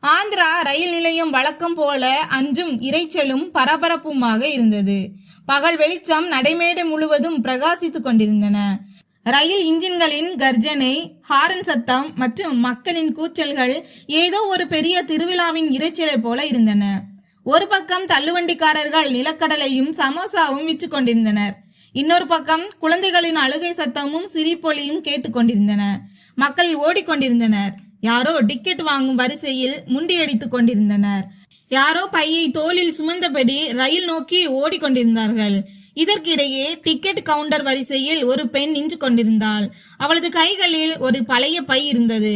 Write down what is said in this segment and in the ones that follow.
ஆந்திரா ரயில் நிலையம் வழக்கம் போல அன்றும் இரைச்சலும் பரபரப்புமாக இருந்தது. பகல் வெளிச்சம் நடைமேடை முழுவதும் பிரகாசித்துக் கொண்டிருந்தன. ரயில் இன்ஜின்களின் கர்ஜனை, ஹாரன் சத்தம் மற்றும் மக்களின் கூச்சல்கள் ஏதோ ஒரு பெரிய திருவிழாவின் இரைச்சலை போல இருந்தன. ஒரு பக்கம் தள்ளுவண்டிக்காரர்கள் நிலக்கடலையும் சமோசாவும் விற்று கொண்டிருந்தனர். இன்னொரு பக்கம் குழந்தைகளின் அழுகை சத்தமும் சிரிப்பொலியும் கேட்டுக்கொண்டிருந்தன. மக்கள் ஓடிக்கொண்டிருந்தனர். யாரோ டிக்கெட் வாங்கும் வரிசையில் முண்டியடித்துக் கொண்டிருந்தனர். யாரோ பையை தோளில் சுமந்தபடி ரயில் நோக்கி ஓடிக்கொண்டிருந்தார்கள். இதற்கிடையே டிக்கெட் கவுண்டர் வரிசையில் ஒரு பெண் நின்று கொண்டிருந்தாள். அவளது கைகளில் ஒரு பழைய பை இருந்தது.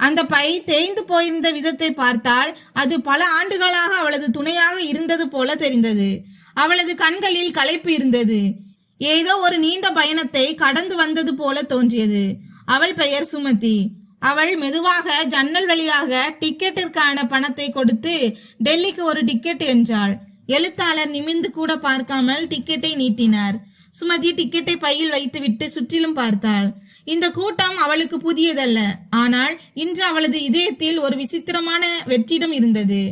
அந்த பை தேய்ந்து போயிருந்த விதத்தை பார்த்தால் அது பல ஆண்டுகளாக அவளது துணையாக இருந்தது போல தெரிந்தது. அவளது கண்களில் களைப்பு இருந்தது. ஏதோ ஒரு நீண்ட பயணத்தை கடந்து வந்தது போல தோன்றியது. அவள் பெயர் சுமதி. அவள் மெதுவாக ஜன்னல் வழியாக டிக்கெட்டிற்கான பணத்தை கொடுத்து டெல்லிக்கு ஒரு டிக்கெட் என்றாள். எழுத்தாளர் நிமிர்ந்து கூட பார்க்காமல் டிக்கெட்டை நீட்டினார். சுமதி டிக்கெட்டை பையில் வைத்துவிட்டு சுற்றிலும் பார்த்தாள். இந்த கூட்டம் அவளுக்கு புதியதல்ல. ஆனால் இன்று அவளது இதயத்தில் ஒரு விசித்திரமான வெற்றிடம் இருந்தது.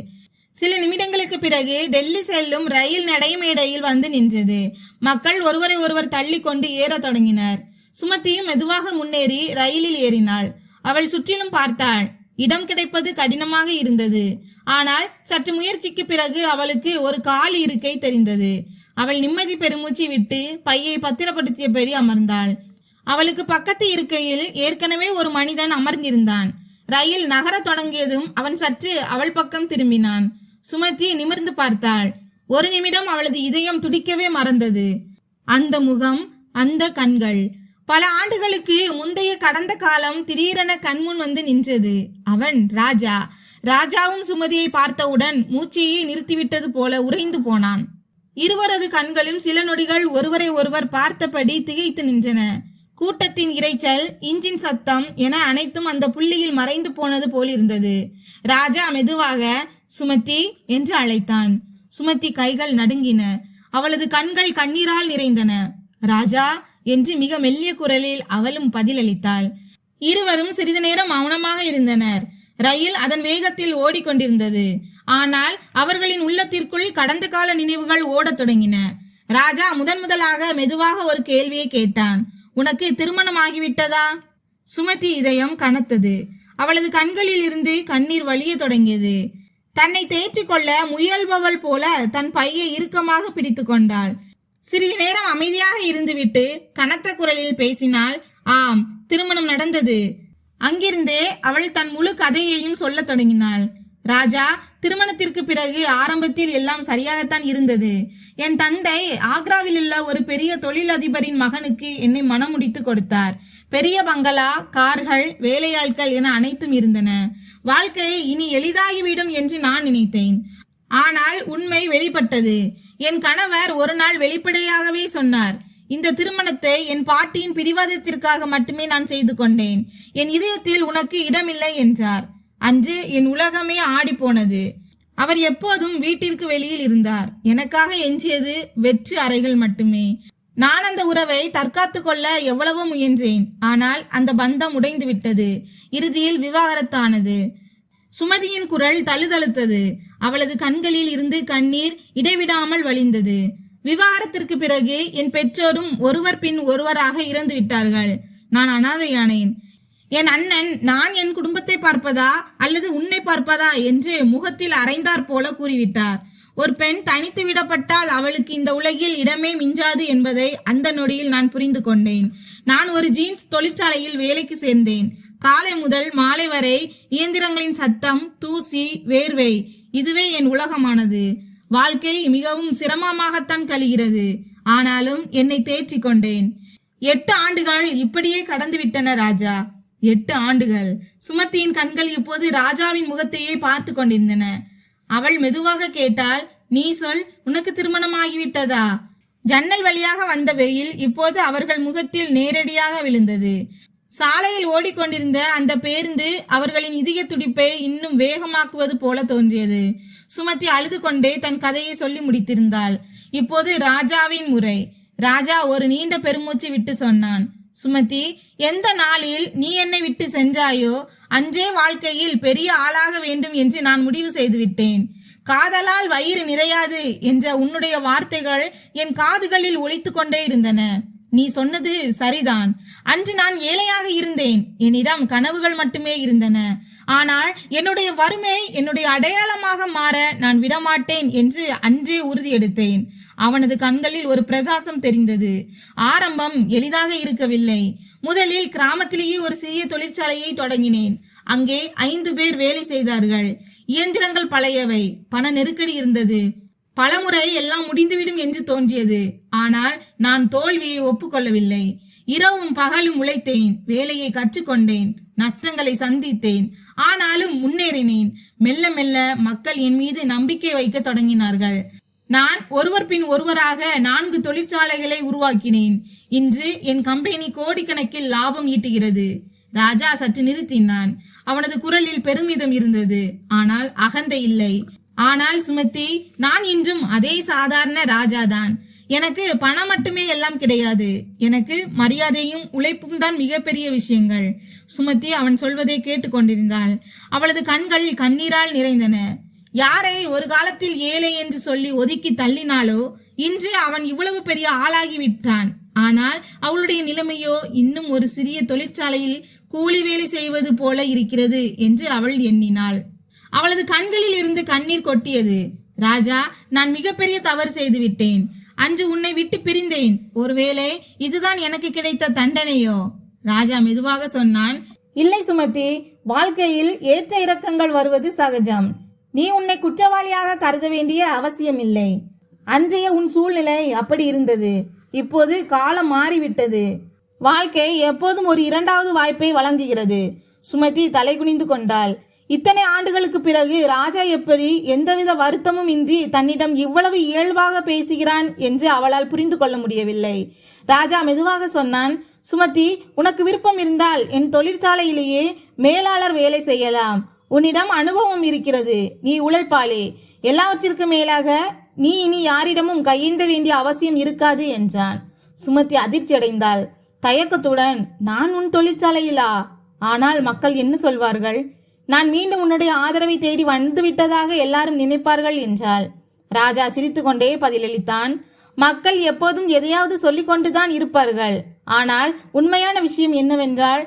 சில நிமிடங்களுக்கு பிறகு டெல்லி செல்லும் ரயில் நடைமேடையில் வந்து நின்றது. மக்கள் ஒருவரை ஒருவர் தள்ளி கொண்டு ஏற தொடங்கினர். சுமதியும் மெதுவாக முன்னேறி ரயிலில் ஏறினாள். அவள் சுற்றிலும் பார்த்தாள். இடம் கிடைப்பது கடினமாக இருந்தது. ஆனால் சற்று முயற்சிக்கு பிறகு அவளுக்கு ஒரு காலி இருக்கை தெரிந்தது. அவள் நிம்மதி பெருமூச்சு விட்டு பையை பத்திரப்படுத்தியபடி அமர்ந்தாள். அவளுக்கு பக்கத்து இருக்கையில் ஏற்கனவே ஒரு மனிதன் அமர்ந்திருந்தான். ரயில் நகர தொடங்கியதும் அவன் சற்று அவள் பக்கம் திரும்பினான். சுமதி நிமிர்ந்து பார்த்தாள். ஒரு நிமிடம் அவளது இதயம் துடிக்கவே மறந்தது. அந்த முகம், அந்த கண்கள், பல ஆண்டுகளுக்கு முந்தைய கடந்த காலம் திடீரென கண்முன் வந்து நின்றது. அவன் ராஜா. ராஜாவும் சுமதியை பார்த்தவுடன் மூச்சையே நிறுத்திவிட்டது போல உறைந்து போனான். இருவரது கண்களும் சில நொடிகள் ஒருவரை ஒருவர் பார்த்தபடி திகைத்து நின்றன. கூட்டத்தின் இரைச்சல், இன்ஜின் சத்தம் என அனைத்தும் அந்த புள்ளியில் மறைந்து போனது போல் இருந்தது. ராஜா மெதுவாக சுமதி என்று அழைத்தான். சுமதி கைகள் நடுங்கின. அவளது கண்கள் கண்ணீரால் நிறைந்தன. ராஜா என்று மிக மெல்லிய குரலில் அவளும் பதிலளித்தாள். இருவரும் சிறிது நேரம் மௌனமாக இருந்தனர். ரயில் அதன் வேகத்தில் ஓடிக்கொண்டிருந்தது. ஆனால் அவர்களின் உள்ளத்திற்குள் கடந்த கால நினைவுகள் ஓடத் தொடங்கின. ராஜா முதலாக மெதுவாக ஒரு கேள்வியை கேட்டான். உனக்கு திருமணம் ஆகிவிட்டதா? சுமதி இதயம் கனத்தது. அவளது கண்களில் இருந்து கண்ணீர் வழிய தொடங்கியது. தன்னை தேற்றிக்கொள்ள முயல்பவள் போல தன் பையை இறுக்கமாக பிடித்து கொண்டாள். சிறிது நேரம் அமைதியாக இருந்துவிட்டு கனத்த குரலில் பேசினாள். ஆம், திருமணம் நடந்தது. அங்கிருந்தே அவள் தன் முழு கதையையும் சொல்ல தொடங்கினாள். ராஜா, திருமணத்திற்கு பிறகு ஆரம்பத்தில் எல்லாம் சரியாகத்தான் இருந்தது. என் தந்தை ஆக்ராவில் உள்ள ஒரு பெரிய தொழிலதிபரின் மகனுக்கு என்னை மனம் முடித்து கொடுத்தார். பெரிய பங்களா, கார்கள், வேலையாட்கள் என அனைத்தும் இருந்தன. வாழ்க்கை இனி எளிதாகிவிடும் என்று நான் நினைத்தேன். ஆனால் உண்மை வெளிப்பட்டது. என் கணவர் ஒரு நாள் வெளிப்படையாகவே சொன்னார், இந்த திருமணத்தை என் பாட்டியின் பிடிவாதத்திற்காக மட்டுமே நான் செய்து கொண்டேன். என் இதயத்தில் உனக்கு இடமில்லை என்றார். அன்று என் உலகமே ஆடி போனது. அவர் எப்போதும் வீட்டிற்கு வெளியில் இருந்தார். எனக்காக எஞ்சியது வெற்று அறைகள் மட்டுமே. நான் அந்த உறவை தற்காத்து கொள்ள எவ்வளவோ முயன்றேன். ஆனால் அந்த பந்தம் உடைந்து விட்டது. இறுதியில் விவாகரத்தானது. சுமதியின் குரல் தழுதழுத்தது. அவளது கண்களில் இருந்து கண்ணீர் இடைவிடாமல் வழிந்தது. விவாகரத்திற்கு பிறகு என் பெற்றோரும் ஒருவர் பின் ஒருவராக இறந்து விட்டார்கள். நான் அனாதையானேன். என் அண்ணன் நான் என் குடும்பத்தை பார்ப்பதா அல்லது உன்னை பார்ப்பதா என்று முகத்தில் அரைந்தார் போல கூறிவிட்டார். ஒரு பெண் தனித்து விடப்பட்டால் அவளுக்கு இந்த உலகில் இடமே மிஞ்சாது என்பதை அந்த நொடியில் நான் புரிந்து கொண்டேன். நான் ஒரு ஜீன்ஸ் தொழிற்சாலையில் வேலைக்கு சேர்ந்தேன். காலை முதல் மாலை வரை இயந்திரங்களின் சத்தம், தூசி, வேர்வை, இதுவே என் உலகமானது. வாழ்க்கை மிகவும் சிரமமாகத்தான் கழிகிறது. ஆனாலும் என்னை தேற்றி கொண்டேன். 8 ஆண்டுகள் இப்படியே கடந்து விட்டன ராஜா. 8 ஆண்டுகள். சுமதியின் கண்கள் இப்போது ராஜாவின் முகத்தையே பார்த்து கொண்டிருந்தன. அவள் மெதுவாக கேட்டாள், நீ சொல், உனக்கு திருமணம் ஆகிவிட்டதா? ஜன்னல் வழியாக வந்த வெயில் இப்போது அவர்கள் முகத்தில் நேரடியாக விழுந்தது. சாலையில் ஓடிக்கொண்டிருந்த அந்த பேருந்து அவர்களின் இதய துடிப்பை இன்னும் வேகமாக்குவது போல தோன்றியது. சுமதி அழுது கொண்டே தன் கதையை சொல்லி முடித்திருந்தாள். இப்போது ராஜாவின் முறை. ராஜா ஒரு நீண்ட பெருமூச்சு விட்டு சொன்னான், சுமதி, எந்த நாளில் நீ என்னை விட்டு சென்றாயோ அன்றே வாழ்க்கையில் பெரிய ஆளாக வேண்டும் என்று நான் முடிவு செய்துவிட்டேன். காதலால் வயிறு நிறையாது என்ற உன்னுடைய வார்த்தைகள் என் காதுகளில் ஒலித்து கொண்டே இருந்தன. நீ சொன்னது சரிதான். அன்று நான் ஏழையாக இருந்தேன். என்னிடம் கனவுகள் மட்டுமே இருந்தன. ஆனால் என்னுடைய வறுமை என்னுடைய அடையாளமாக மாற நான் விடமாட்டேன் என்று அன்றே உறுதியெடுத்தேன். அவனது கண்களில் ஒரு பிரகாசம் தெரிந்தது. ஆரம்பம் எளிதாக இருக்கவில்லை. முதலில் கிராமத்திலேயே ஒரு சிறிய தொழிற்சாலையை தொடங்கினேன். அங்கே 5 பேர் வேலை செய்தார்கள். இயந்திரங்கள் பழையவை. பண நெருக்கடி இருந்தது. பலமுறை எல்லாம் முடிந்துவிடும் என்று தோன்றியது. ஆனால் நான் தோல்வியை ஒப்புக்கொள்ளவில்லை. இரவும் பகலும் உழைத்தேன். வேலையை கற்றுக்கொண்டேன். நஷ்டங்களை சந்தித்தேன். ஆனாலும் முன்னேறினேன். மெல்ல மெல்ல மக்கள் என் மீது நம்பிக்கை வைக்க தொடங்கினார்கள். நான் ஒருவர் பின் ஒருவராக 4 தொழிற்சாலைகளை உருவாக்கினேன். இன்று என் கம்பெனி கோடிக்கணக்கில் லாபம் ஈட்டுகிறது. ராஜா சற்று நிறுத்தினான். அவனது குரலில் பெருமிதம் இருந்தது. ஆனால் அகந்தை இல்லை. ஆனால் சுமதி, நான் இன்றும் அதே சாதாரண ராஜாதான். எனக்கு பணம் மட்டுமே எல்லாம் கிடையாது. எனக்கு மரியாதையும் உழைப்பும் தான் மிகப்பெரிய விஷயங்கள். சுமதி அவன் சொல்வதை கேட்டுக்கொண்டிருந்தாள். அவளது கண்கள் கண்ணீரால் நிறைந்தன. யாரை ஒரு காலத்தில் ஏழை என்று சொல்லி ஒதுக்கி தள்ளினாலோ இன்று அவன் இவ்வளவு பெரிய ஆளாகிவிட்டான். ஆனால் அவளுடைய நிலைமையோ இன்னும் ஒரு சிறிய தொழிற்சாலையில் கூலி வேலை செய்வது போல இருக்கிறது என்று அவள் எண்ணினாள். அவளது கண்களில் இருந்து கண்ணீர் கொட்டியது. ராஜா, நான் மிகப்பெரிய தவறு செய்து விட்டேன். அன்று உன்னை விட்டு பிரிந்தேன். ஒருவேளை இதுதான் எனக்கு கிடைத்த தண்டனையோ? ராஜா மெதுவாக சொன்னான். இல்லை சுமதி, வாழ்க்கையில் ஏற்ற இறக்கங்கள் வருவது சகஜம். நீ உன்னை குற்றவாளியாக கருத வேண்டிய அவசியம் இல்லை. அன்றைய உன் சூழ்நிலை அப்படி இருந்தது. இப்போது காலம் மாறிவிட்டது. வாழ்க்கை எப்போதும் ஒரு 2வது வாய்ப்பை வழங்குகிறது. சுமதி தலைகுனிந்து கொண்டாள். இத்தனை ஆண்டுகளுக்கு பிறகு ராஜா எப்படி எந்தவித வருத்தமும் இன்றி தன்னிடம் இவ்வளவு இயல்பாக பேசுகிறான் என்று அவளால் புரிந்து கொள்ள முடியவில்லை. ராஜா மெதுவாக சொன்னான். சுமதி, உனக்கு விருப்பம் இருந்தால் என் தொழிற்சாலையிலேயே மேலாளர் வேலை செய்யலாம். உன்னிடம் அனுபவம் இருக்கிறது. நீ உழைப்பாளே. எல்லாவற்றிற்கு மேலாக நீ இனி யாரிடமும் கையேந்த வேண்டிய அவசியம் இருக்காது என்றான். சுமதி அதிர்ச்சி அடைந்தாள். தயக்கத்துடன், நான் உன் தொழிற்சாலையிலா? ஆனால் மக்கள் என்ன சொல்வார்கள்? நான் மீண்டும் உன்னுடைய ஆதரவை தேடி வந்து விட்டதாக எல்லாரும் நினைப்பார்கள் என்றாள். ராஜா சிரித்துக்கொண்டே பதிலளித்தான். மக்கள் எப்போதும் எதையாவது சொல்லிக் கொண்டுதான் இருப்பார்கள். ஆனால் உண்மையான விஷயம் என்னவென்றால்,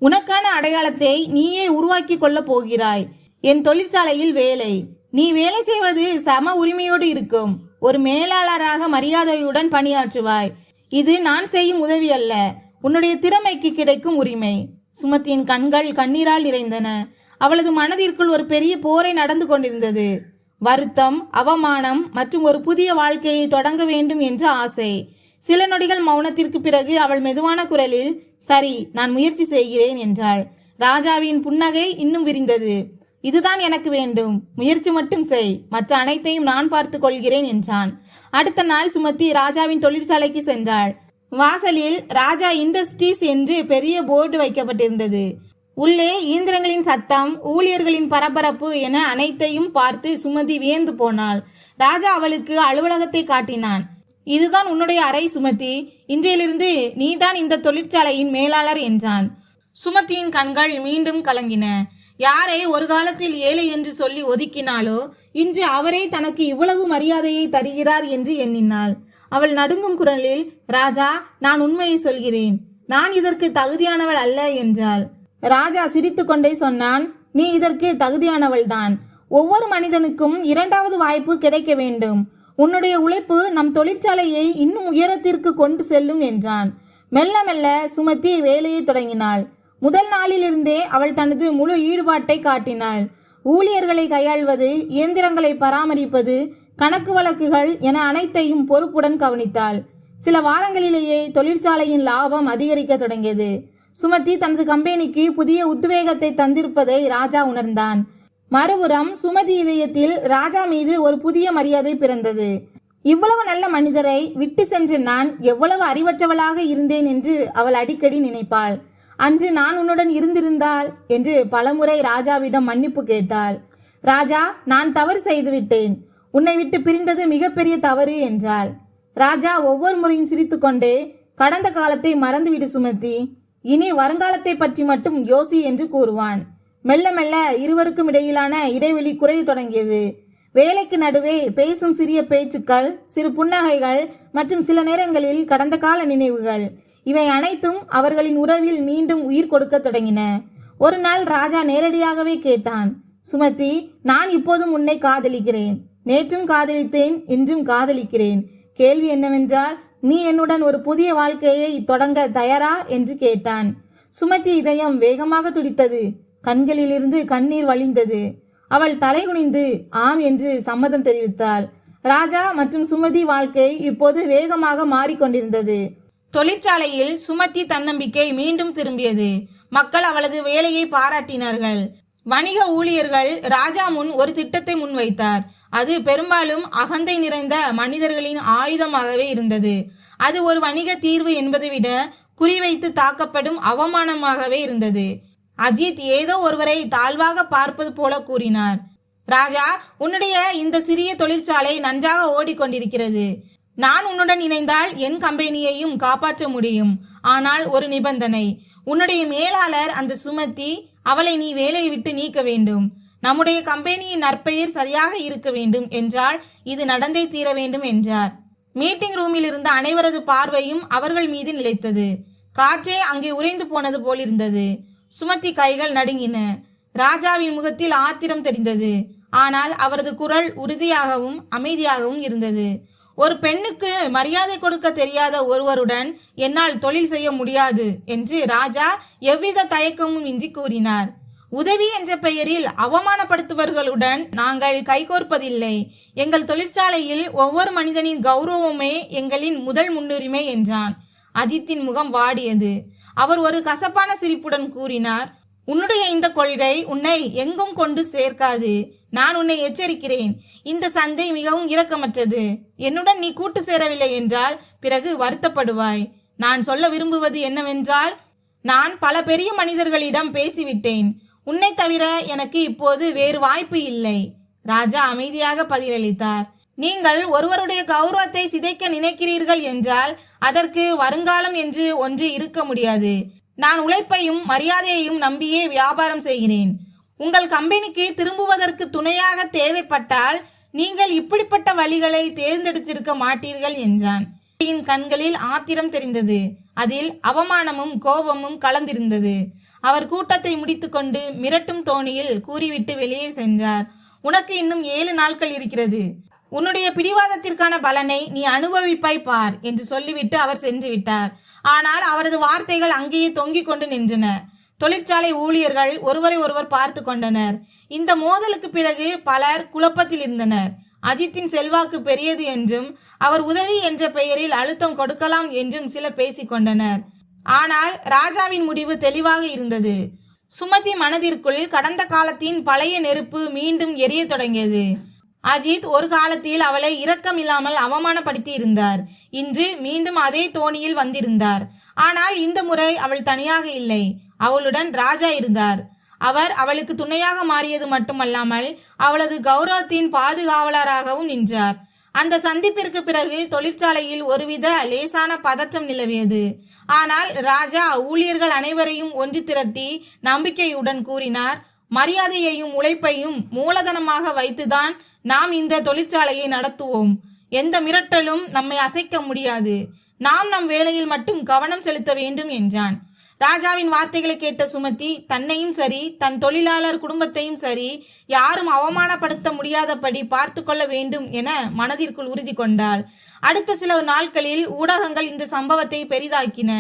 உனக்கான அடையாளத்தை நீயே உருவாக்கி கொள்ளப் போகிறாய். என் தொழிற்சாலையில் வேலை. நீ வேலை செய்வது சம உரிமையோடு இருக்கும். ஒரு மேலாளராக மரியாதையுடன் பணியாற்றுவாய். இது நான் செய்யும் உதவி அல்ல, உன்னுடைய திறமைக்கு கிடைக்கும் உரிமை. சுமதியின் கண்கள் கண்ணீரால் நிறைந்தன. அவளது மனதிற்குள் ஒரு பெரிய போரை நடந்து கொண்டிருந்தது. வருத்தம், அவமானம் மற்றும் ஒரு புதிய வாழ்க்கையை தொடங்க வேண்டும் என்ற ஆசை. சில நொடிகள் மௌனத்திற்கு பிறகு அவள் மெதுவான குரலில், சரி, நான் முயற்சி செய்கிறேன் என்றாள். ராஜாவின் புன்னகை இன்னும் விரிந்தது. இதுதான் எனக்கு வேண்டும். முயற்சி மட்டும் செய். மற்ற அனைத்தையும் நான் பார்த்து கொள்கிறேன் என்றான். அடுத்த நாள் சுமதி ராஜாவின் தொழிற்சாலைக்கு சென்றாள். வாசலில் ராஜா இண்டஸ்ட்ரீஸ் என்று பெரிய போர்டு வைக்கப்பட்டிருந்தது. உள்ளே இயந்திரங்களின் சத்தம், ஊழியர்களின் பரபரப்பு என அனைத்தையும் பார்த்து சுமதி வியந்து போனாள். ராஜா அவளுக்கு அலுவலகத்தை காட்டினான். இதுதான் உன்னுடைய அறை சுமதி. இன்றையிலிருந்து நீதான் இந்த தொழிற்சாலையின் மேலாளர் என்றான். சுமதியின் கண்கள் மீண்டும் கலங்கின. யாரை ஒரு காலத்தில் ஏழை என்று சொல்லி ஒதுக்கினாலோ இன்று அவரே தனக்கு இவ்வளவு மரியாதையை தருகிறார் என்று எண்ணினாள். அவள் நடுங்கும் குரலில், ராஜா, நான் உண்மையை சொல்கிறேன். நான் இதற்கு தகுதியானவள் அல்ல என்றாள். ராஜா சிரித்து கொண்டே சொன்னான். நீ இதற்கு தகுதியானவள்தான். ஒவ்வொரு மனிதனுக்கும் 2வது வாய்ப்பு கிடைக்க வேண்டும். உன்னுடைய உழைப்பு நம் தொழிற்சாலையை இன்னும் உயரத்திற்கு கொண்டு செல்லும் என்றான். மெல்ல மெல்ல சுமதி வேலையை தொடங்கினாள். முதல் நாளிலிருந்தே அவள் தனது முழு ஈடுபாட்டை காட்டினாள். ஊழியர்களை கையாள்வது, இயந்திரங்களை பராமரிப்பது, கணக்கு வழக்குகள் என அனைத்தையும் பொறுப்புடன் கவனித்தாள். சில வாரங்களிலேயே தொழிற்சாலையின் லாபம் அதிகரிக்க தொடங்கியது. சுமதி தனது கம்பெனிக்கு புதிய உத்வேகத்தை தந்திருப்பதை ராஜா உணர்ந்தான். மறுபுறம் சுமதி இதயத்தில் ராஜா மீது ஒரு புதிய மரியாதை பிறந்தது. இவ்வளவு நல்ல மனிதரை விட்டு சென்ற நான் எவ்வளவு அறிவற்றவளாக இருந்தேன் என்று அவள் அடிக்கடி நினைப்பாள். அன்று நான் உன்னுடன் இருந்திருந்தால் என்று பலமுறை ராஜாவிடம் மன்னிப்பு கேட்டாள். ராஜா, நான் தவறு செய்துவிட்டேன். உன்னை விட்டு பிரிந்தது மிகப்பெரிய தவறு என்றாள். ராஜா ஒவ்வொரு முறையும் சிரித்துக்கொண்டே, கடந்த காலத்தை மறந்துவிடு சுமதி, இனி வருங்காலத்தை பற்றி மட்டும் யோசி என்று கூறுவான். மெல்ல மெல்ல இருவருக்கும் இடையிலான இடைவெளி குறைய தொடங்கியது. வேலைக்கு நடுவே பேசும் சிறிய பேச்சுக்கள், சிறு புன்னகைகள் மற்றும் சில நேரங்களில் கடந்த கால நினைவுகள், இவை அனைத்தும் அவர்களின் உறவில் மீண்டும் உயிர் கொடுக்க தொடங்கின. ஒரு நாள் ராஜா நேரடியாகவே கேட்டான், சுமதி, நான் இப்போதும் உன்னை காதலிக்கிறேன். நேற்றும் காதலித்தேன், இன்றும் காதலிக்கிறேன். கேள்வி என்னவென்றால், நீ என்னுடன் ஒரு புதிய வாழ்க்கையை தொடங்க தயாரா என்று கேட்டான். சுமதி இதயம் வேகமாக துடித்தது. கண்களிலிருந்து கண்ணீர் வழிந்தது. அவள் தலைகுனிந்து ஆம் என்று சம்மதம் தெரிவித்தாள். ராஜா மற்றும் சுமதி வாழ்க்கை இப்போது வேகமாக மாறிக்கொண்டிருந்தது. தொழிற்சாலையில் சுமதி தன்னம்பிக்கை மீண்டும் திரும்பியது. மக்கள் அவளது வேலையை பாராட்டினார்கள். வணிக ஊழியர்கள் ராஜா முன் ஒரு திட்டத்தை முன்வைத்தார். அது பெரும்பாலும் அகந்தை நிறைந்த மனிதர்களின் ஆயுதமாகவே இருந்தது. அது ஒரு வணிக தீர்வு என்பதை விட குறிவைத்து தாக்கப்படும் அவமானமாகவே இருந்தது. அஜித் ஏதோ ஒருவரை தாழ்வாக பார்ப்பது போல கூறினார். ராஜா, உன்னுடைய இந்த சிறிய தொழிற்சாலை நன்றாக ஓடிக்கொண்டிருக்கிறது. நான் உன்னுடன் இணைந்தால் என் கம்பெனியையும் காப்பாற்ற முடியும். ஆனால் ஒரு நிபந்தனை. உன்னுடைய மேலாளர் அந்த சுமதி, அவளை நீ வேலையை விட்டு நீக்க வேண்டும். நம்முடைய கம்பெனியின் நற்பெயர் சரியாக இருக்க வேண்டும் என்றால் இது நடந்தே தீர வேண்டும் என்றார். மீட்டிங் ரூமில் இருந்த அனைவரது பார்வையும் அவர்கள் மீது நிலைத்தது. காற்றே அங்கே உறைந்து போனது போலிருந்தது. சுமதி கைகள் நடுங்கின. ராஜாவின் முகத்தில் ஆத்திரம் தெரிந்தது. ஆனால் அவரது குரல் உறுதியாகவும் அமைதியாகவும் இருந்தது. ஒரு பெண்ணுக்கு மரியாதை கொடுக்க தெரியாத ஒருவருடன் என்னால் தொழில் செய்ய முடியாது என்று ராஜா எவ்வித தயக்கமும் இன்றி கூறினார். உதவி என்ற பெயரில் அவமானப்படுத்துவர்களுடன் நாங்கள் கைகோர்ப்பதில்லை. எங்கள் தொழிற்சாலையில் ஒவ்வொரு மனிதனின் கௌரவமே எங்களின் முதல் முன்னுரிமை என்றான். அஜித்தின் முகம் வாடியது. அவர் ஒரு கசப்பான சிரிப்புடன் கூறினார், உன்னுடைய இந்த கொள்கை உன்னை எங்கும் கொண்டு சேர்க்காது. நான் உன்னை எச்சரிக்கிறேன். இந்த சந்தை மிகவும் இரக்கமற்றது. என்னுடன் நீ கூட்டு சேரவில்லை என்றால் பிறகு வருத்தப்படுவாய். நான் சொல்ல விரும்புவது என்னவென்றால், நான் பல பெரிய மனிதர்களிடம் பேசிவிட்டேன். உன்னை தவிர எனக்கு இப்போது வேறு வாய்ப்பு இல்லை. ராஜா அமைதியாக பதிலளித்தார். நீங்கள் ஒருவருடைய கௌரவத்தை சிதைக்க நினைக்கிறீர்கள் என்றால் அதற்கு வருங்காலம் என்று ஒன்று இருக்க முடியாது. நான் உழைப்பையும் மரியாதையையும் நம்பியே வியாபாரம் செய்கிறேன். உங்கள் கம்பெனிக்கு திரும்புவதற்கு துணையாக தேவைப்பட்டால் நீங்கள் இப்படிப்பட்ட வழிகளை தேர்ந்தெடுத்திருக்க மாட்டீர்கள் என்றான். கண்களில் ஆத்திரம் தெரிந்தது. அதில் அவமானமும் கோபமும் கலந்திருந்தது. அவர் கூட்டத்தை முடித்துக்கொண்டு மிரட்டும் தோணியில் கூறிவிட்டு வெளியே சென்றார். உனக்கு இன்னும் 7 நாட்கள் இருக்கிறது. உன்னுடைய பிடிவாதத்திற்கான பலனை நீ அனுபவிப்பாய் பார் என்று சொல்லிவிட்டு அவர் சென்று விட்டார். ஆனால் அவரது வார்த்தைகள் அங்கேயே தொங்கிக் கொண்டு நின்றன. தொழிற்சாலை ஊழியர்கள் ஒருவரை ஒருவர் பார்த்து கொண்டனர். இந்த மோதலுக்கு பிறகு பலர் குழப்பத்தில் இருந்தனர். அஜித்தின் செல்வாக்கு பெரியது என்றும் அவர் உதவி என்ற பெயரில் அழுத்தம் கொடுக்கலாம் என்றும் சிலர் பேசிக்கொண்டனர். ஆனால் ராஜாவின் முடிவு தெளிவாக இருந்தது. சுமதி மனதிற்குள் கடந்த காலத்தின் பழைய நெருப்பு மீண்டும் எரிய தொடங்கியது. அஜித் ஒரு காலத்தில் அவளை இரக்கமில்லாமல் அவமானப்படுத்தி இருந்தார். இன்று மீண்டும் அதே தோணியில் வந்திருந்தார். ஆனால் இந்த முறை அவள் தனியாக இல்லை. அவளுடன் ராஜா இருந்தார். அவர் அவளுக்கு துணையாக மாறியது மட்டுமல்லாமல் அவளது கௌரவத்தின் பாதுகாவலராகவும் நின்றார். அந்த சந்திப்பிற்கு பிறகு தொழிற்சாலையில் ஒருவித லேசான பதற்றம் நிலவியது. ஆனால் ராஜா ஊழியர்கள் அனைவரையும் ஒன்று திரட்டி நம்பிக்கையுடன் கூறினார், மரியாதையையும் உழைப்பையும் மூலதனமாக வைத்துதான் நாம் இந்த தொழிற்சாலையை நடத்துவோம். எந்த மிரட்டலும் நம்மை அசைக்க முடியாது. நாம் நம் வேலையில் மட்டும் கவனம் செலுத்த வேண்டும் என்றான். ராஜாவின் வார்த்தைகளை கேட்ட சுமதி தன்னையும் சரி தன் தொழிலாளர் குடும்பத்தையும் சரி யாரும் அவமானப்படுத்த முடியாதபடி பார்த்து கொள்ள வேண்டும் என மனதிற்குள் உறுதி கொண்டாள். அடுத்த சில நாட்களில் ஊடகங்கள் இந்த சம்பவத்தை பெரிதாக்கின.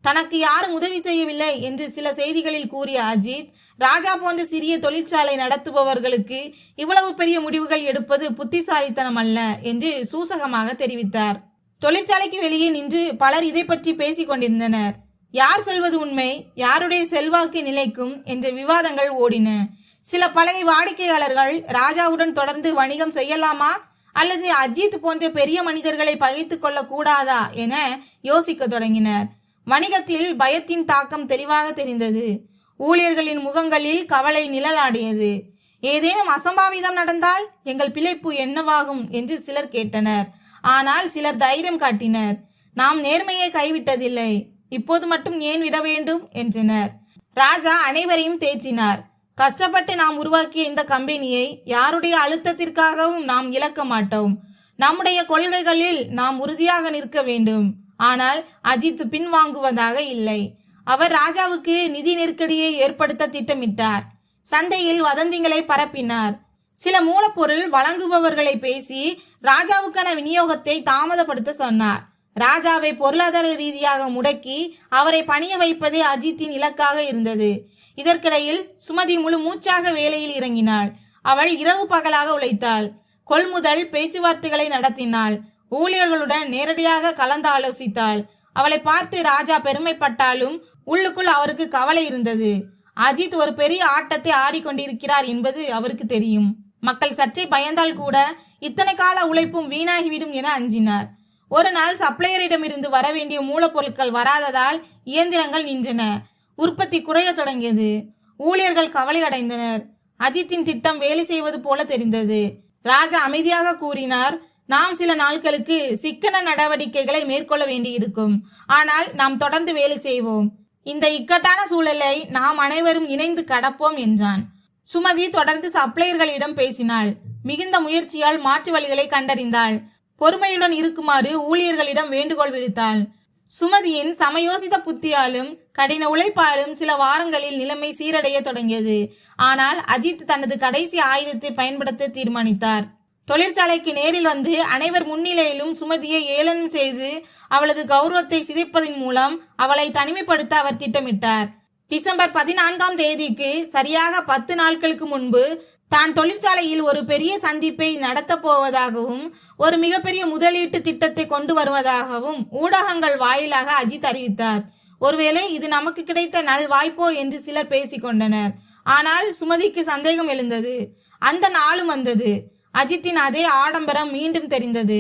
தனக்கு யாரும் உதவி செய்யவில்லை என்று சில செய்திகளில் கூறிய அஜித், ராஜா போன்ற சிறிய தொழிற்சாலை நடத்துபவர்களுக்கு இவ்வளவு பெரிய முடிவுகள் எடுப்பது புத்திசாலித்தனம் அல்ல என்று சூசகமாக தெரிவித்தார். தொழிற்சாலைக்கு வெளியே நின்று பலர் இதை பற்றி பேசிக் கொண்டிருந்தனர். யார் சொல்வது உண்மை, யாருடைய செல்வாக்கு நிலைக்கும் என்ற விவாதங்கள் ஓடின. சில பழைய வாடிக்கையாளர்கள் ராஜாவுடன் தொடர்ந்து வணிகம் செய்யலாமா அல்லது அஜித் போன்ற பெரிய மனிதர்களை பகைத்து கொள்ள கூடாதா என யோசிக்க தொடங்கினர். வணிகத்தில் பயத்தின் தாக்கம் தெளிவாக தெரிந்தது. ஊழியர்களின் முகங்களில் கவலை நிழலாடியது. ஏதேனும் அசம்பாவிதம் நடந்தால் எங்கள் பிழைப்பு என்னவாகும் என்று சிலர் கேட்டனர். ஆனால் சிலர் தைரியம் காட்டினர். நாம் நேர்மையை கைவிட்டதில்லை, இப்போது மட்டும் ஏன் விட வேண்டும் என்றனர். ராஜா அனைவரையும் தேற்றினார். கஷ்டப்பட்டு நாம் உருவாக்கிய இந்த கம்பெனியை யாருடைய அழுத்தத்திற்காகவும் நாம் இழக்க மாட்டோம். நம்முடைய கொள்கைகளில் நாம் உறுதியாக நிற்க வேண்டும். ஆனால் அஜித் பின்வாங்குவதாக இல்லை. அவர் ராஜாவுக்கு நிதி நெருக்கடியை ஏற்படுத்த திட்டமிட்டார். சந்தையில் வதந்திகளை பரப்பினார். சில மூலப்பொருள் வழங்குபவர்களை பேசி ராஜாவுக்கான விநியோகத்தை தாமதப்படுத்த சொன்னார். ராஜாவை பொருளாதார ரீதியாக முடக்கி அவரை பணிய வைப்பதே அஜித்தின் இலக்காக இருந்தது. இதற்கிடையில் சுமதி முழு மூச்சாக வேலையில் இறங்கினாள். அவள் இரவு பகலாக உழைத்தாள். கொள்முதல் பேச்சுவார்த்தைகளை நடத்தினாள். ஊழியர்களுடன் நேரடியாக கலந்து ஆலோசித்தாள். அவளை பார்த்து ராஜா பெருமைப்பட்டாலும் உள்ளுக்குள் அவருக்கு கவலை இருந்தது. அஜித் ஒரு பெரிய ஆட்டத்தை ஆடிக்கொண்டிருக்கிறார் என்பது அவருக்கு தெரியும். மக்கள் சற்றே பயந்தால் கூட இத்தனை கால உழைப்பும் வீணாகிவிடும் என அஞ்சினார். ஒரு நாள் சப்ளையரிடமிருந்து வரவேண்டிய மூலப்பொருட்கள் வராததால் இயந்திரங்கள் நின்றன. உற்பத்தி குறைய தொடங்கியது. ஊழியர்கள் கவலை அடைந்தனர். அஜித்தின் திட்டம் வேலை செய்வது போல தெரிந்தது. ராஜா அமைதியாக கூறினார், நாம் சில நாட்களுக்கு சிக்கன நடவடிக்கைகளை மேற்கொள்ள வேண்டியிருக்கும். ஆனால் நாம் தொடர்ந்து வேலை செய்வோம். இந்த இக்கட்டான சூழலை நாம் அனைவரும் இணைந்து கடப்போம் என்றான். சுமதி தொடர்ந்து சப்ளையர்களிடம் பேசினாள். மிகுந்த முயற்சியால் மாற்று வழிகளை கண்டறிந்தாள். பொறுமையுடன் இருக்குமாறு ஊழியர்களிடம் வேண்டுகோள் விடுத்தாள். சுமதியின் சமயோசித புத்தியாலும் கடின உழைப்பாலும் சில வாரங்களில் நிலைமை சீரடைய தொடங்கியது. ஆனால் அஜித் தனது கடைசி ஆயுதத்தை பயன்படுத்த தீர்மானித்தார். தொழிற்சாலைக்கு நேரில் வந்து அனைவர் முன்னிலையிலும் சுமதியை ஏளனம் செய்து அவளது கௌரவத்தை சிதைப்பதன் மூலம் அவளை தனிமைப்படுத்த அவர் திட்டமிட்டார். டிசம்பர் 14ஆம் தேதிக்கு சரியாக 10 நாட்களுக்கு முன்பு தான் தொழிற்சாலையில் ஒரு பெரிய சந்திப்பை நடத்தப் போவதாகவும் ஒரு மிகப்பெரிய முதலீட்டு திட்டத்தை கொண்டு வருவதாகவும் ஊடகங்கள் வாயிலாக அஜித் அறிவித்தார். ஒருவேளை இது நமக்கு கிடைத்த நல் வாய்ப்போ என்று சிலர் பேசிக்கொண்டனர். ஆனால் சுமதிக்கு சந்தேகம் எழுந்தது. அந்த நாளும் வந்தது. அஜித்தின் அதே ஆடம்பரம் மீண்டும் தெரிந்தது.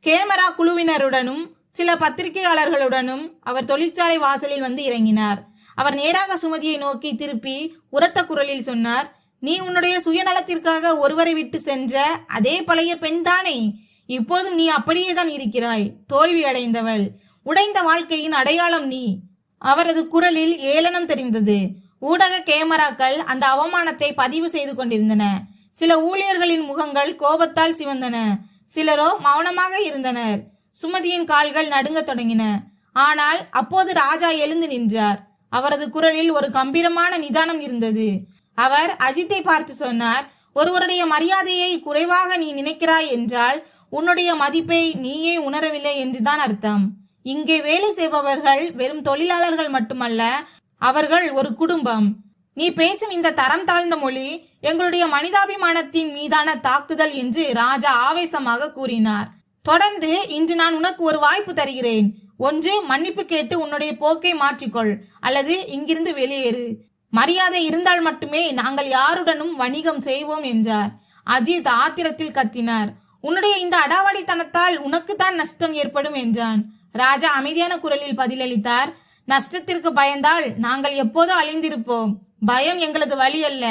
கேமரா குழுவினருடனும் சில பத்திரிகையாளர்களுடனும் அவர் தொழிற்சாலை வாசலில் வந்து இறங்கினார். அவர் நேராக சுமதியை நோக்கி திருப்பி உரத்த குரலில் சொன்னார், நீ உன்னுடைய சுயநலத்திற்காக ஒருவரை விட்டு சென்ற அதே பழைய பெண் தானே? இப்போதும் நீ அப்படியே தான் இருக்கிறாய். தோல்வி அடைந்தவள். உடைந்த வாழ்க்கையின் அடையாளம் நீ. அவரது குரலில் ஏளனம் தெரிந்தது. ஊடக கேமராக்கள் அந்த அவமானத்தை பதிவு செய்து கொண்டிருந்தன. சில ஊழியர்களின் முகங்கள் கோபத்தால் சிவந்தன. சிலரோ மௌனமாக இருந்தனர். சுமதியின் கால்கள் நடுங்க தொடங்கின. ஆனால் அப்போது ராஜா எழுந்து நின்றார். அவரது குரலில் ஒரு கம்பீரமான நிதானம் இருந்தது. அவர் அஜித்தை பார்த்து சொன்னார், ஒருவருடைய மரியாதையை குறைவாக நீ நினைக்கிறாய் என்றால் உன்னுடைய மதிப்பை நீயே உணரவில்லை என்றுதான் அர்த்தம். இங்கே வேலை செய்பவர்கள் வெறும் தொழிலாளர்கள் மட்டுமல்ல, அவர்கள் ஒரு குடும்பம். நீ பேசும் இந்த தரம் தாழ்ந்த மொழி எங்களுடைய மனிதாபிமானத்தின் மீதான தாக்குதல் என்று ராஜா ஆவேசமாக கூறினார். தொடர்ந்து, இன்று நான் உனக்கு ஒரு வாய்ப்பு தருகிறேன். ஒன்று, மன்னிப்பு கேட்டு உன்னுடைய போக்கை மாற்றிக்கொள், அல்லது இங்கிருந்து வெளியேறு. மரியாதை இருந்தால் மட்டுமே நாங்கள் யாருடனும் வணிகம் செய்வோம் என்றார். அஜித் ஆத்திரத்தில் கத்தினார், உன்னுடைய இந்த அடாவடித்தனத்தால் உனக்குத்தான் நஷ்டம் ஏற்படும் என்றான். ராஜா அமைதியான குரலில் பதிலளித்தார், நஷ்டத்திற்கு பயந்தால் நாங்கள் எப்போதோ அழிந்திருப்போம். பயம் எங்களது வழி அல்ல,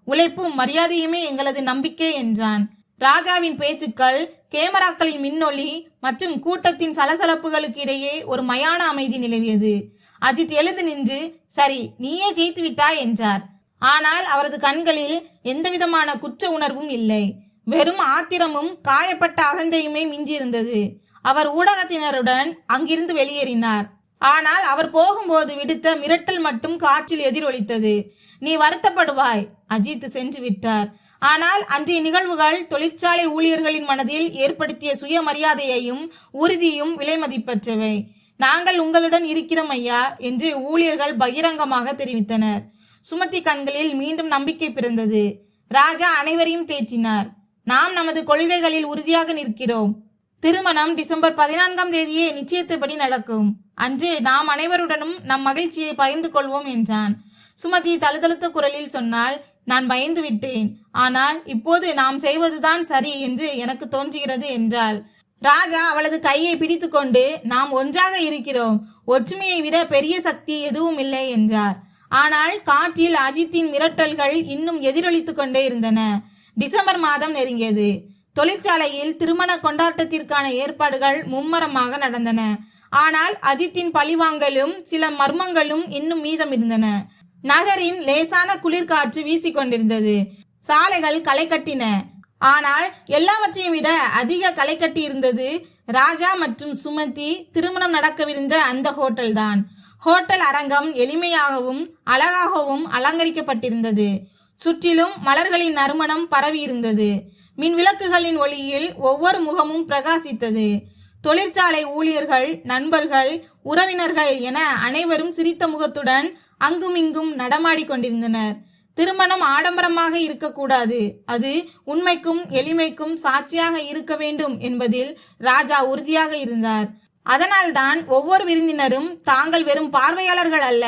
உழைப்பும் மரியாதையுமே எங்களது நம்பிக்கை என்றான். ராஜாவின் பேச்சுக்கள், கேமராக்களின் மின்னொலி மற்றும் கூட்டத்தின் சலசலப்புகளுக்கு இடையே ஒரு மயான அமைதி நிலவியது. அஜித் எழுந்து நின்று, சரி, நீயே ஜெயித்து விட்டாய் என்றார். ஆனால் அவரது கண்களில் எந்தவிதமான குற்ற உணர்வும் இல்லை. வெறும் ஆத்திரமும் காயப்பட்ட அகந்தையுமே மிஞ்சியிருந்தது. அவர் ஊடகத்தினருடன் அங்கிருந்து வெளியேறினார். ஆனால் அவர் போகும்போது விடுத்த மிரட்டல் மட்டும் காற்றில் எதிரொலித்தது. நீ வருத்தப்படுவாய். அஜித் சென்று விட்டார். ஆனால் அன்றைய நிகழ்வுகள் தொழிற்சாலை ஊழியர்களின் மனதில் ஏற்படுத்திய சுயமரியாதையையும் உறுதியும் விலைமதிப்பற்றவை. நாங்கள் உங்களுடன் இருக்கிறோம் ஐயா என்று ஊழியர்கள் பகிரங்கமாக தெரிவித்தனர். சுமதி கண்களில் மீண்டும் நம்பிக்கை பிறந்தது. ராஜா அனைவரையும் தேற்றினார். நாம் நமது கொள்கைகளில் உறுதியாக நிற்கிறோம். திருமணம் டிசம்பர் 14ஆம் தேதியே நிச்சயத்தைப்படி நடக்கும். அன்று நாம் அனைவருடனும் நம் மகிழ்ச்சியை பகிர்ந்து கொள்வோம் என்றான். சுமதி தழுதழுத்த குரலில் சொன்னால், நான் பயந்து விட்டேன். ஆனால் இப்போது நாம் செய்வதுதான் சரி என்று எனக்கு தோன்றுகிறது என்றாள். ராஜா அவளது கையை பிடித்து கொண்டு, நாம் ஒன்றாக இருக்கிறோம். ஒற்றுமையை விட பெரிய சக்தி எதுவும் இல்லை என்றார். ஆனால் காற்றில் அஜித்தின் மிரட்டல்கள் இன்னும் எதிரொலித்து கொண்டே இருந்தன. டிசம்பர் மாதம் நெருங்கியது. தொழிற்சாலையில் திருமண கொண்டாட்டத்திற்கான ஏற்பாடுகள் மும்மரமாக நடந்தன. ஆனால் அஜித்தின் பழிவாங்கலும் சில மர்மங்களும் இன்னும் மீதம் இருந்தன. நகரின் லேசான குளிர்காற்று வீசிக்கொண்டிருந்தது. சாலைகள் களை கட்டின. ஆனால் எல்லாவற்றையும் விட அதிக களை கட்டி இருந்தது ராஜா மற்றும் சுமதி திருமணம் நடக்கவிருந்த அந்த ஹோட்டல் தான். ஹோட்டல் அரங்கம் எளிமையாகவும் அழகாகவும் அலங்கரிக்கப்பட்டிருந்தது. சுற்றிலும் மலர்களின் நறுமணம் பரவி இருந்தது. மின் விளக்குகளின் ஒளியில் ஒவ்வொரு முகமும் பிரகாசித்தது. தொழிற்சாலை ஊழியர்கள், நண்பர்கள், உறவினர்கள் என அனைவரும் சிரித்த முகத்துடன் அங்குமிங்கும் நடமாடி கொண்டிருந்தனர். திருமணம் ஆடம்பரமாக இருக்கக்கூடாது, அது உண்மைக்கும் எளிமைக்கும் சாட்சியாக இருக்க வேண்டும் என்பதில் ராஜா உறுதியாக இருந்தார். அதனால்தான் ஒவ்வொரு விருந்தினரும் தாங்கள் வெறும் பார்வையாளர்கள் அல்ல,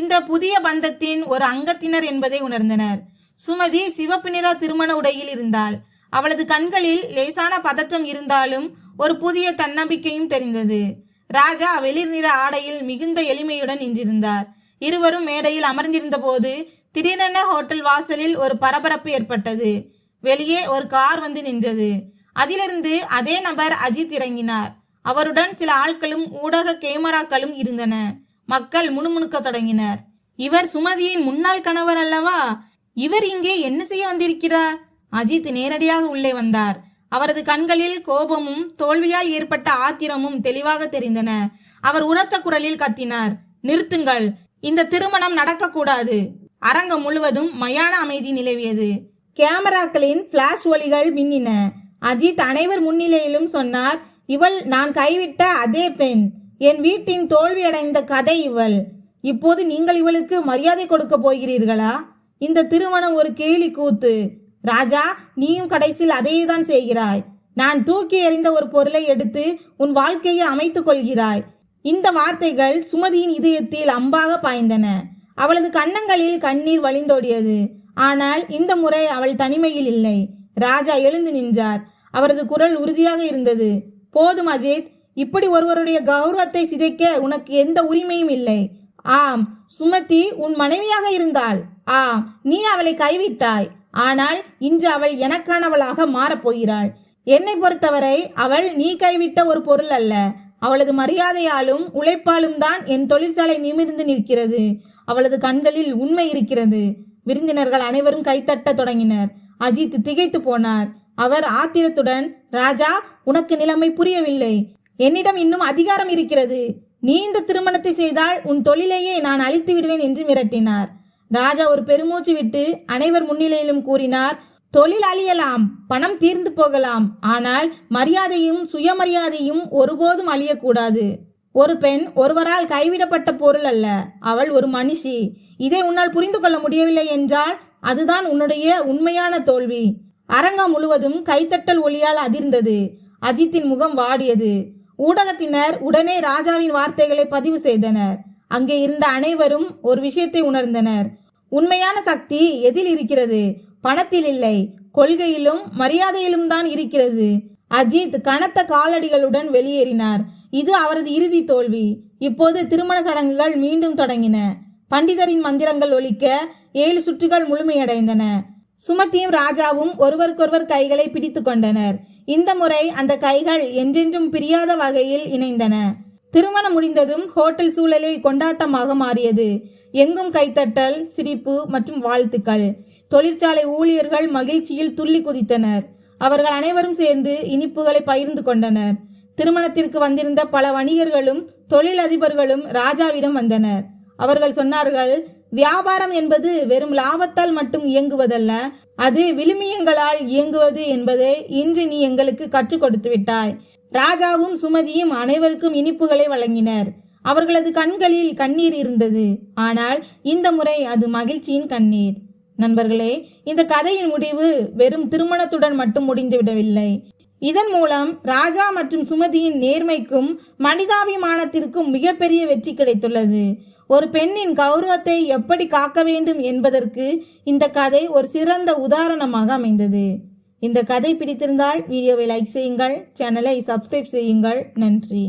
இந்த புதிய பந்தத்தின் ஒரு அங்கத்தினர் என்பதை உணர்ந்தனர். சுமதி சிவப்பு நிற திருமண உடையில் இருந்தாள். அவளது கண்களில் லேசான பதற்றம் இருந்தாலும் ஒரு புதிய தன்னம்பிக்கையும் தெரிந்தது. ராஜா வெளிர் நிற ஆடையில் மிகுந்த எளிமையுடன் நின்றிருந்தார். இருவரும் மேடையில் அமர்ந்திருந்த போது திடீரென ஹோட்டல் வாசலில் ஒரு பரபரப்பு ஏற்பட்டது. வெளியே ஒரு கார் வந்து நின்றது. அதிலிருந்து அதே நபர் அஜித் இறங்கினார். அவருடன் சில ஆட்களும் ஊடக கேமராக்களும் இருந்தன. மக்கள் முணுமுணுக்க தொடங்கினர். இவர் சுமதியின் முன்னாள் கணவர் அல்லவா? இவர் இங்கே என்ன செய்ய வந்திருக்கிறார்? அஜித் நேரடியாக உள்ளே வந்தார். அவரது கண்களில் கோபமும் தோல்வியால் ஏற்பட்ட ஆத்திரமும் தெளிவாக தெரிந்தன. அவர் உரத்த குரலில் கத்தினார், நிறுத்துங்கள், இந்த திருமணம் நடக்கக்கூடாது. அரங்கம் முழுவதும் மயான அமைதி நிலவியது. கேமராக்களின் பிளாஷ் ஒளிகள் மின்னின. அஜித் அனைவர் முன்னிலையிலும் சொன்னார், இவள் நான் கைவிட்ட அதே பெண். என் வீட்டின் தோல்வியடைந்த கதை இவள். இப்போது நீங்கள் இவளுக்கு மரியாதை கொடுக்க போகிறீர்களா? இந்த திருமணம் ஒரு கேலி கூத்து. ராஜா, நீயும் கடைசியில் அதையே தான் செய்கிறாய். நான் தூக்கி எறிந்த ஒரு பொருளை எடுத்து உன் வாழ்க்கையை அமைத்துக் கொள்கிறாய். இந்த வார்த்தைகள் சுமதியின் இதயத்தில் அம்பாக பாய்ந்தன. அவளது கன்னங்களில் கண்ணீர் வழிந்தோடியது. ஆனால் இந்த முறை அவள் தனிமையில் இல்லை. ராஜா எழுந்து நின்றார். அவரது குரல் உறுதியாக இருந்தது. போதும் அஜித், இப்படி ஒருவருடைய கௌரவத்தை சிதைக்க உனக்கு எந்த உரிமையும் இல்லை. ஆம், சுமதி உன் மனைவியாக இருந்தாள். ஆம், நீ அவளை கைவிட்டாய். ஆனால் இன்று அவள் எனக்கானவளாக மாறப்போகிறாள். என்னை பொறுத்தவரை அவள் நீ கைவிட்ட ஒரு பொருள் அல்ல. அவளது மரியாதையாலும் உழைப்பாலும் தான் என் தொழிற்சாலை நிமிர்ந்து நிற்கிறது. அவளது கண்களில் உண்மை இருக்கிறது. விருந்தினர்கள் அனைவரும் கைத்தட்ட தொடங்கினர். அஜித் திகைத்து போனார். அவர் ஆத்திரத்துடன், ராஜா, உனக்கு நிலைமை புரியவில்லை. என்னிடம் இன்னும் அதிகாரம் இருக்கிறது. நீ இந்த திருமணத்தை செய்தால் உன் தொழிலையே நான் அழித்து விடுவேன் என்று மிரட்டினார். ராஜா ஒரு பெருமூச்சு விட்டு அனைவர் முன்னிலையிலும் கூறினார், தொழில் அழியலாம், பணம் தீர்ந்து போகலாம், ஆனால் மரியாதையும் சுயமரியாதையும் ஒருபோதும் அழியக்கூடாது. ஒரு பெண் ஒருவரால் கைவிடப்பட்ட பொருள் அல்ல, அவள் ஒரு மனுஷி. இதை உன்னால் புரிந்து கொள்ள முடியவில்லை என்றால் அதுதான் உன்னுடைய உண்மையான தோல்வி. அரங்கம் முழுவதும் கைத்தட்டல் ஒளியால் அதிர்ந்தது. அஜித்தின் முகம் வாடியது. ஊடகத்தினர் உடனே ராஜாவின் வார்த்தைகளை பதிவு செய்தனர். அங்கே இருந்த அனைவரும் ஒரு விஷயத்தை உணர்ந்தனர். உண்மையான சக்தி எதில் இருக்கிறது? பணத்தில் இல்லை, கொள்கையிலும் மரியாதையிலும் தான் இருக்கிறது. அஜித் கனத்த காலடிகளுடன் வெளியேறினார். இது அவரது இறுதி தோல்வி. இப்போது திருமண சடங்குகள் மீண்டும் தொடங்கின. பண்டிதரின் மந்திரங்கள் ஒலிக்க 7 சுற்றுகள் முழுமையடைந்தன. சுமதியும் ராஜாவும் ஒருவருக்கொருவர் கைகளை பிடித்து கொண்டனர். இந்த முறை அந்த கைகள் என்றென்றும் பிரியாத வகையில் இணைந்தன. திருமணம் முடிந்ததும் ஹோட்டல் சூழலே கொண்டாட்டமாக மாறியது. எங்கும் கைத்தட்டல், சிரிப்பு மற்றும் வாழ்த்துக்கள். தொழிற்சாலை ஊழியர்கள் மகிழ்ச்சியில் துள்ளி குதித்தனர். அவர்கள் அனைவரும் சேர்ந்து இனிப்புகளை பகிர்ந்து கொண்டனர். திருமணத்திற்கு வந்திருந்த பல வணிகர்களும் தொழிலதிபர்களும் ராஜாவிடம் வந்தனர். அவர்கள் சொன்னார்கள், வியாபாரம் என்பது வெறும் லாபத்தால் மட்டும் இயங்குவதல்ல, அது விழுமியங்களால் இயங்குவது என்பதை இன்று நீ எங்களுக்கு கற்றுக் கொடுத்து விட்டாய். ராஜாவும் சுமதியும் அனைவருக்கும் இனிப்புகளை வழங்கினர். அவர்களது கண்களில் கண்ணீர் இருந்தது. ஆனால் இந்த முறை அது மகிழ்ச்சியின் கண்ணீர். நண்பர்களே, இந்த கதையின் முடிவு வெறும் திருமணத்துடன் மட்டும் முடிந்துவிடவில்லை. இதன் மூலம் ராஜா மற்றும் சுமதியின் நேர்மைக்கும் மனிதாபிமானத்திற்கும் மிகப்பெரிய வெற்றி கிடைத்துள்ளது. ஒரு பெண்ணின் கௌரவத்தை எப்படி காக்க வேண்டும் என்பதற்கு இந்த கதை ஒரு சிறந்த உதாரணமாக அமைந்தது. இந்த கதை பிடித்திருந்தால் வீடியோவை லைக் செய்யுங்கள், சேனலை சப்ஸ்கிரைப் செய்யுங்கள். நன்றி.